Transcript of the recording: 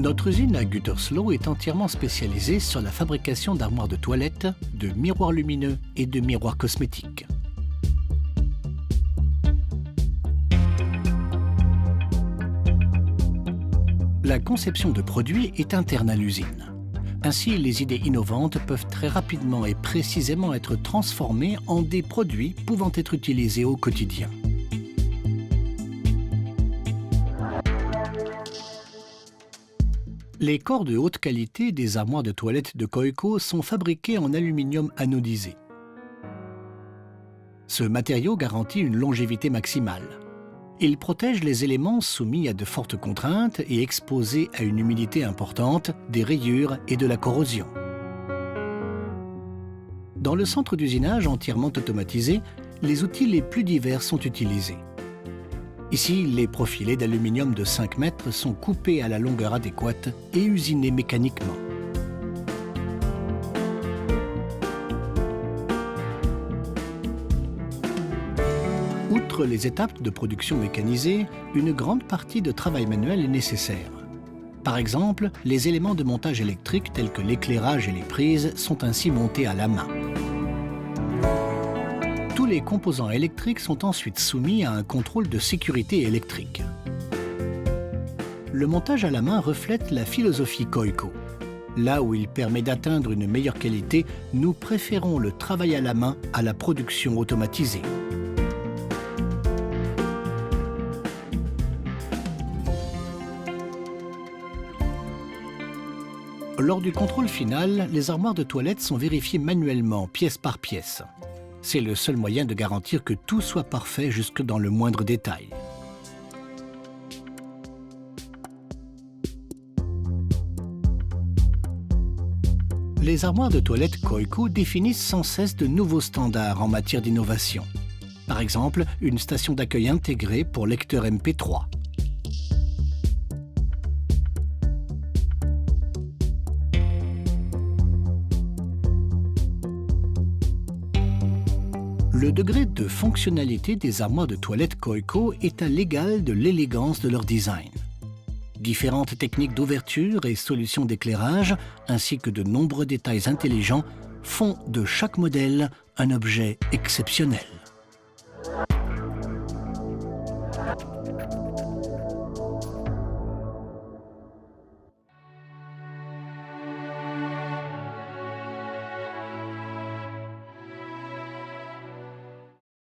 Notre usine à Gütersloh est entièrement spécialisée sur la fabrication d'armoires de toilette, de miroirs lumineux et de miroirs cosmétiques. La conception de produits est interne à l'usine. Ainsi, les idées innovantes peuvent très rapidement et précisément être transformées en des produits pouvant être utilisés au quotidien. Les corps de haute qualité des armoires de toilette de Coeco sont fabriqués en aluminium anodisé. Ce matériau garantit une longévité maximale. Il protège les éléments soumis à de fortes contraintes et exposés à une humidité importante, des rayures et de la corrosion. Dans le centre d'usinage entièrement automatisé, les outils les plus divers sont utilisés. Ici, les profilés d'aluminium de 5 mètres sont coupés à la longueur adéquate et usinés mécaniquement. Outre les étapes de production mécanisée, une grande partie de travail manuel est nécessaire. Par exemple, les éléments de montage électrique tels que l'éclairage et les prises sont ainsi montés à la main. Tous les composants électriques sont ensuite soumis à un contrôle de sécurité électrique. Le montage à la main reflète la philosophie Coeco. Là où il permet d'atteindre une meilleure qualité, nous préférons le travail à la main à la production automatisée. Lors du contrôle final, les armoires de toilette sont vérifiées manuellement, pièce par pièce. C'est le seul moyen de garantir que tout soit parfait jusque dans le moindre détail. Les armoires de toilette Coeco définissent sans cesse de nouveaux standards en matière d'innovation. Par exemple, une station d'accueil intégrée pour lecteur MP3. Le degré de fonctionnalité des armoires de toilette Coeco est à l'égal de l'élégance de leur design. Différentes techniques d'ouverture et solutions d'éclairage, ainsi que de nombreux détails intelligents, font de chaque modèle un objet exceptionnel.